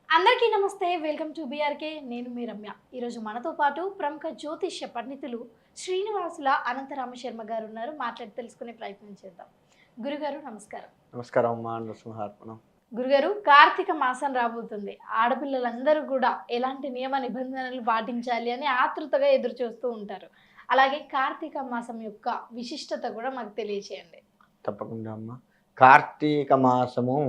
అందరికీ నమస్తే. Welcome to BRK. నేను మీ రమ్య. ఈరోజు మనతో పాటు ప్రముఖ జ్యోతిష్య పండితులు శ్రీనివాసుల అనంతరామ శర్మ గారు ఉన్నారు. మాట్లాడి తెలుసుకునే ప్రయత్నం చేద్దాం. గురుగారు నమస్కారం. నమస్కారం అమ్మా. నరసింహార్పణం. గురుగారు, కార్తీక మాసం రాబోతుంది. ఆడపిల్లలందరూ కూడా ఎలాంటి నియమ నిబంధనలు పాటించాలి అని ఆతృతగా ఎదురు చూస్తూ ఉంటారు. అలాగే కార్తీక మాసం యొక్క విశిష్టత కూడా మాకు తెలియచేయండి. తప్పకుండా అమ్మా. కార్తీక మాసము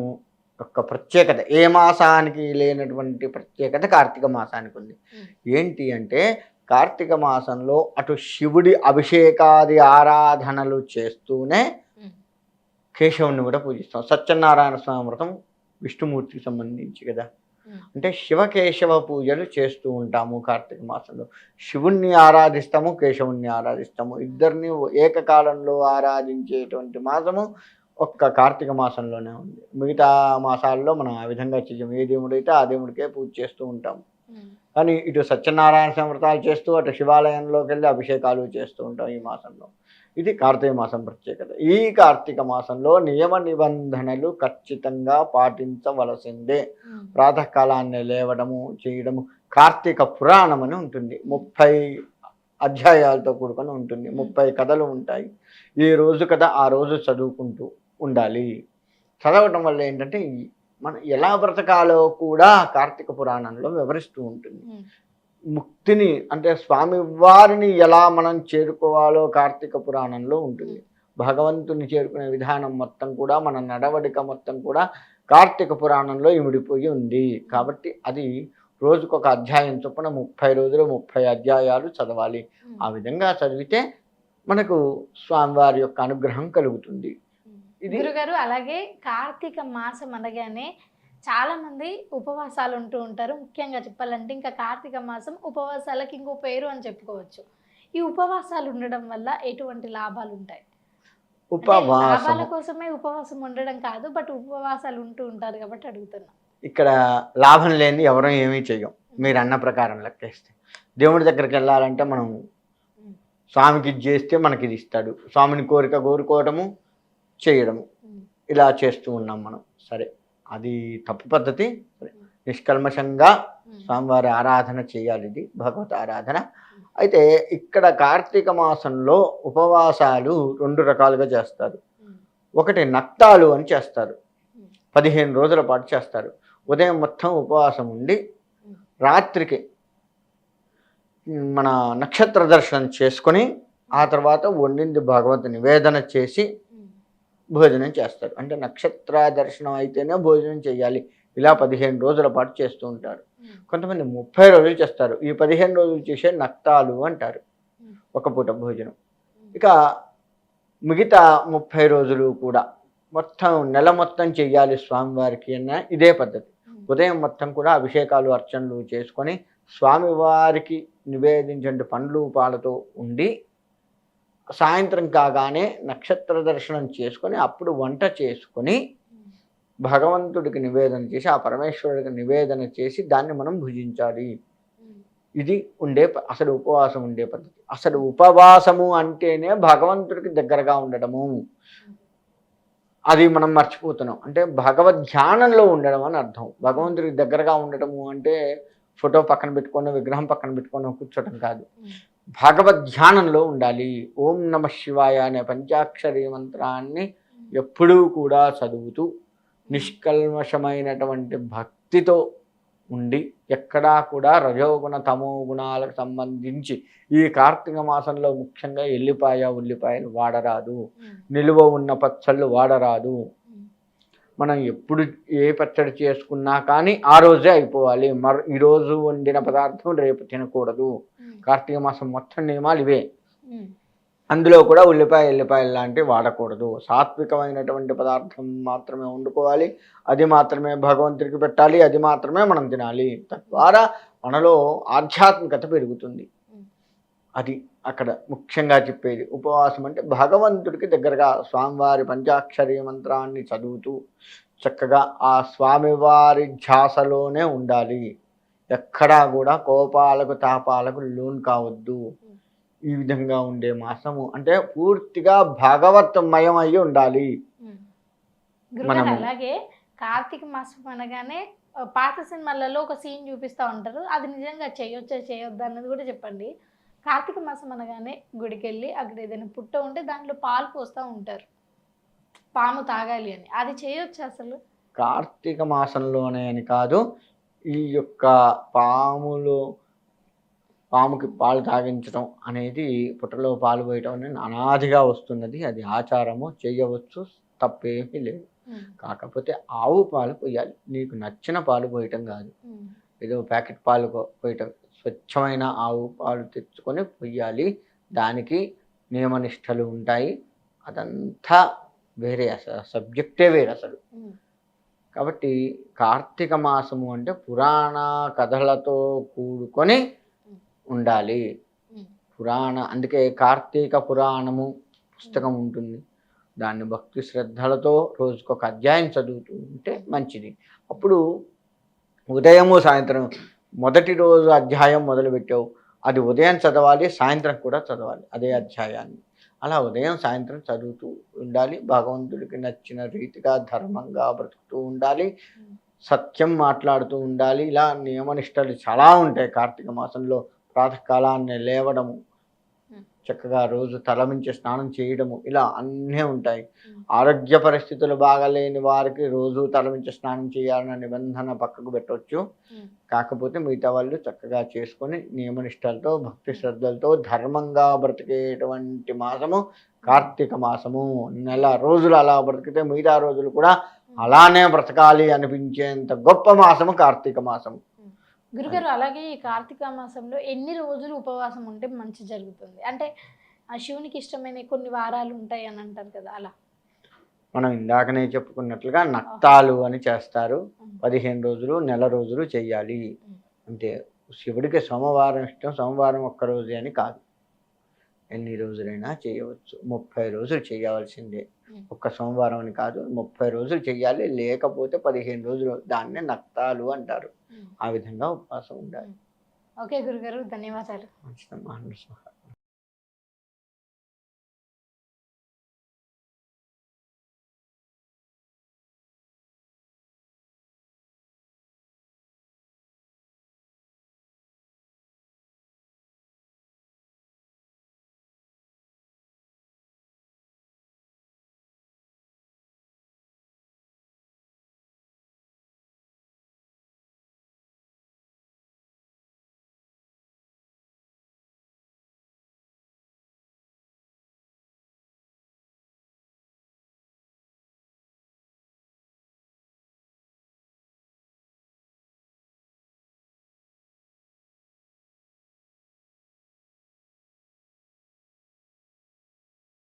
యొక్క ప్రత్యేకత ఏ మాసానికి లేనటువంటి ప్రత్యేకత కార్తీక మాసానికి ఉంది. ఏంటి అంటే కార్తీక మాసంలో అటు శివుడి అభిషేకాది ఆరాధనలు చేస్తూనే కేశవుని కూడా పూజిస్తాం. సత్యనారాయణ స్వామి వ్రతం విష్ణుమూర్తికి సంబంధించి కదా. అంటే శివకేశవ పూజలు చేస్తూ ఉంటాము కార్తీక మాసంలో. శివుణ్ణి ఆరాధిస్తాము, కేశవుణ్ణి ఆరాధిస్తాము. ఇద్దరిని ఏకకాలంలో ఆరాధించేటువంటి మాసము ఒక్క కార్తీక మాసంలోనే ఉంది. మిగతా మాసాల్లో మనం ఆ విధంగా చెయ్యం. ఏ దేవుడైతే ఆ దేవుడికే పూజ చేస్తూ ఉంటాము. కానీ ఇటు సత్యనారాయణ స్వామి వ్రతాలు చేస్తూ అటు శివాలయంలోకి వెళ్ళి అభిషేకాలు చేస్తూ ఉంటాం ఈ మాసంలో. ఇది కార్తీక మాసం ప్రత్యేకత. ఈ కార్తీక మాసంలో నియమ నిబంధనలు ఖచ్చితంగా పాటించవలసిందే. ప్రాతకాలాన్ని లేవడము చేయడము. కార్తీక పురాణం అని ఉంటుంది. 30 అధ్యాయాలతో కూడుకొని ఉంటుంది. 30 కథలు ఉంటాయి. ఏ రోజు కథ ఆ రోజు చదువుకుంటూ ఉండాలి. చదవటం వల్ల ఏంటంటే మనం ఎలా బ్రతకాలో కూడా కార్తీక పురాణంలో వివరిస్తూ ఉంటుంది. ముక్తిని అంటే స్వామి వారిని ఎలా మనం చేరుకోవాలో కార్తీక పురాణంలో ఉంటుంది. భగవంతుని చేరుకునే విధానం మొత్తం కూడా మన నడవడిక మొత్తం కూడా కార్తీక పురాణంలో ఇమిడిపోయి ఉంది. కాబట్టి అది రోజుకొక అధ్యాయం చొప్పున 30 రోజులు 30 అధ్యాయాలు చదవాలి. ఆ విధంగా చదివితే మనకు స్వామివారి యొక్క అనుగ్రహం కలుగుతుంది. ఇది గురుగారు, అలాగే కార్తీక మాసం అనగానే చాలా మంది ఉపవాసాలు ఉంటూ ఉంటారు. ముఖ్యంగా చెప్పాలంటే ఇంకా కార్తీక మాసం ఉపవాసాలకి ఇంకో పేరు అని చెప్పుకోవచ్చు. ఈ ఉపవాసాలు ఉండడం వల్ల ఎటువంటి లాభాలు ఉంటాయి? లాభాల కోసమే ఉపవాసం ఉండడం కాదు, బట్ ఉపవాసాలు ఉంటూ ఉంటారు కాబట్టి అడుగుతున్నా. ఇక్కడ లాభం లేని ఎవరూ ఏమీ చెయ్యం. మీరు అన్న ప్రకారం లెక్కేస్తే దేవుడి దగ్గరికి వెళ్ళాలంటే మనం స్వామికి ఇది చేస్తే మనకి ఇది ఇస్తాడు. స్వామిని కోరిక కోరుకోవడము చేయడము ఇలా చేస్తూ ఉన్నాం మనం. సరే, అది తప్పు పద్ధతి. నిష్కల్మషంగా స్వామివారి ఆరాధన చేయాలి. ఇది భగవత్ ఆరాధన. అయితే ఇక్కడ కార్తీక మాసంలో ఉపవాసాలు 2 రకాలుగా చేస్తారు. ఒకటి నక్తాలు అని చేస్తారు. 15 రోజుల పాటు చేస్తారు. ఉదయం మొత్తం ఉపవాసం ఉండి రాత్రికి మన నక్షత్ర దర్శనం చేసుకొని ఆ తర్వాత వండింది భగవంతు నివేదన చేసి భోజనం చేస్తారు. అంటే నక్షత్ర దర్శనం అయితేనే భోజనం చేయాలి. ఇలా 15 రోజుల పాటు చేస్తూ ఉంటారు. కొంతమంది 30 రోజులు చేస్తారు. ఈ 15 రోజులు చేసే నక్తాలు అంటారు, ఒక పూట భోజనం. ఇక మిగతా 30 రోజులు కూడా మొత్తం నెల మొత్తం చెయ్యాలి స్వామివారికి అన్న ఇదే పద్ధతి. ఉదయం మొత్తం కూడా అభిషేకాలు అర్చనలు చేసుకొని స్వామివారికి నివేదించే పండ్లు పాలతో ఉండి సాయంత్రం కాగానే నక్షత్ర దర్శనం చేసుకొని అప్పుడు వంట చేసుకొని భగవంతుడికి నివేదన చేసి ఆ పరమేశ్వరుడికి నివేదన చేసి దాన్ని మనం భుజించాలి. ఇది అసలు ఉపవాసం ఉండే పద్ధతి. అసలు ఉపవాసము అంటేనే భగవంతుడికి దగ్గరగా ఉండడము. అది మనం మర్చిపోతున్నాం. అంటే భగవద్ ధ్యానంలో ఉండడం అని అర్థం. భగవంతుడికి దగ్గరగా ఉండటము అంటే ఫోటో పక్కన పెట్టుకొని విగ్రహం పక్కన పెట్టుకొని కూర్చోటం కాదు. భగవద్ ధ్యానంలో ఉండాలి. ఓం నమ శివాయ అనే పంచాక్షరి మంత్రాన్ని ఎప్పుడూ కూడా చదువుతూ నిష్కల్మషమైనటువంటి భక్తితో ఉండి ఎక్కడా కూడా రజోగుణ తమో గుణాలకు సంబంధించి ఈ కార్తీక మాసంలో ముఖ్యంగా ఉల్లిపాయలు వాడరాదు. నిలువ ఉన్న పచ్చళ్ళు వాడరాదు. మనం ఎప్పుడు ఏ పచ్చడి చేసుకున్నా కానీ ఆ రోజే అయిపోవాలి. ఈరోజు వండిన పదార్థం రేపు తినకూడదు. కార్తీక మాసం మొత్తం నియమాలు ఇవే. అందులో కూడా ఎల్లిపాయలు లాంటివి వాడకూడదు. సాత్వికమైనటువంటి పదార్థం మాత్రమే వండుకోవాలి. అది మాత్రమే భగవంతుడికి పెట్టాలి. అది మాత్రమే మనం తినాలి. తద్వారా మనలో ఆధ్యాత్మికత పెరుగుతుంది. అది అక్కడ ముఖ్యంగా చెప్పేది. ఉపవాసం అంటే భగవంతుడికి దగ్గరగా స్వామివారి పంచాక్షరి మంత్రాన్ని చదువుతూ చక్కగా ఆ స్వామివారి ధ్యాసలోనే ఉండాలి. ఎక్కడా కూడా కోపాలకు తాపాలకు లోన్ కావద్దు. ఈ విధంగా ఉండే మాసము అంటే పూర్తిగా భగవత్మయం అయ్యి ఉండాలి. గురుగారు, అలాగే కార్తీక మాసం అనగానే పాత సినిమాలలో ఒక సీన్ చూపిస్తూ ఉంటారు. అది నిజంగా చేయొచ్చా చేయొద్దా అన్నది కూడా చెప్పండి. కార్తీక మాసం అనగానే గుడికెళ్ళి అక్కడ ఏదైనా పుట్ట ఉంటే దాంట్లో పాలు పోస్తూ ఉంటారు. పాము తాగాలి అని. అది చేయొచ్చా అసలు? కార్తీక మాసంలోనే అని కాదు, ఈ యొక్క పాములు పాముకి పాలు తాగించడం అనేది, పుట్టలో పాలు పోయటం అనేది అనాదిగా వస్తున్నది. అది ఆచారము, చేయవచ్చు, తప్పేమీ లేదు. కాకపోతే ఆవు పాలు పోయాలి. నీకు నచ్చిన పాలు పోయటం కాదు, ఏదో ప్యాకెట్ పాలు పోయటం. స్వచ్ఛమైన ఆవు పాలు తెచ్చుకొని పొయ్యాలి. దానికి నియమనిష్టలు ఉంటాయి. అదంతా వేరే, అసలు సబ్జెక్టే వేరే అసలు. కాబట్టి కార్తీక మాసము అంటే పురాణ కథలతో కూడుకొని ఉండాలి. అందుకే కార్తీక పురాణము పుస్తకం ఉంటుంది. దాన్ని భక్తి శ్రద్ధలతో రోజుకొక అధ్యాయం చదువుతూ ఉంటే మంచిది. అప్పుడు ఉదయము సాయంత్రం మొదటి రోజు అధ్యాయం మొదలుపెట్టావు, అది ఉదయం చదవాలి, సాయంత్రం కూడా చదవాలి అదే అధ్యాయాన్ని. అలా ఉదయం సాయంత్రం చదువుతూ ఉండాలి. భగవంతుడికి నచ్చిన రీతిగా ధర్మంగా బ్రతుకుతూ ఉండాలి. సత్యం మాట్లాడుతూ ఉండాలి. ఇలా నియమనిష్టలు చాలా ఉంటాయి కార్తీక మాసంలో. ప్రాతకాలాన్ని లేవడము, చక్కగా రోజు తలమించి స్నానం చేయడము, ఇలా అన్నీ ఉంటాయి. ఆరోగ్య పరిస్థితులు బాగలేని వారికి రోజు తలమించి స్నానం చేయాలన్న నిబంధన పక్కకు పెట్టవచ్చు. కాకపోతే మిగతా వాళ్ళు చక్కగా చేసుకొని నియమనిష్టలతో భక్తి శ్రద్ధలతో ధర్మంగా బ్రతికేటువంటి మాసము కార్తీక మాసము. నెల రోజులు అలా బ్రతికితే మిగతా రోజులు కూడా అలానే బ్రతకాలి అనిపించేంత గొప్ప మాసము కార్తీక మాసము. గురుగారు, అలాగే ఈ కార్తీక మాసంలో ఎన్ని రోజులు ఉపవాసం ఉంటే మంచి జరుగుతుంది? అంటే ఆ శివునికి ఇష్టమైన కొన్ని వారాలు ఉంటాయి అని అంటారు కదా, అలా మనం ఇందాకనే చెప్పుకున్నట్లుగా నక్తాలు అని చేస్తారు. 15 రోజులు, నెల రోజులు చెయ్యాలి. అంటే శివుడికి సోమవారం ఇష్టం, సోమవారం ఒక్కరోజే అని కాదు, ఎన్ని రోజులైనా చేయవచ్చు. 30 రోజులు చేయవలసిందే. ఒక్క సోమవారం అని కాదు, 30 రోజులు చెయ్యాలి. లేకపోతే 15 రోజులు, దాన్నే నక్తాలు అంటారు. ఆ విధంగా ఉపవాసం ఉండాలి. ఓకే గురుగారు, ధన్యవాదాలు. మంచిదమ్మా.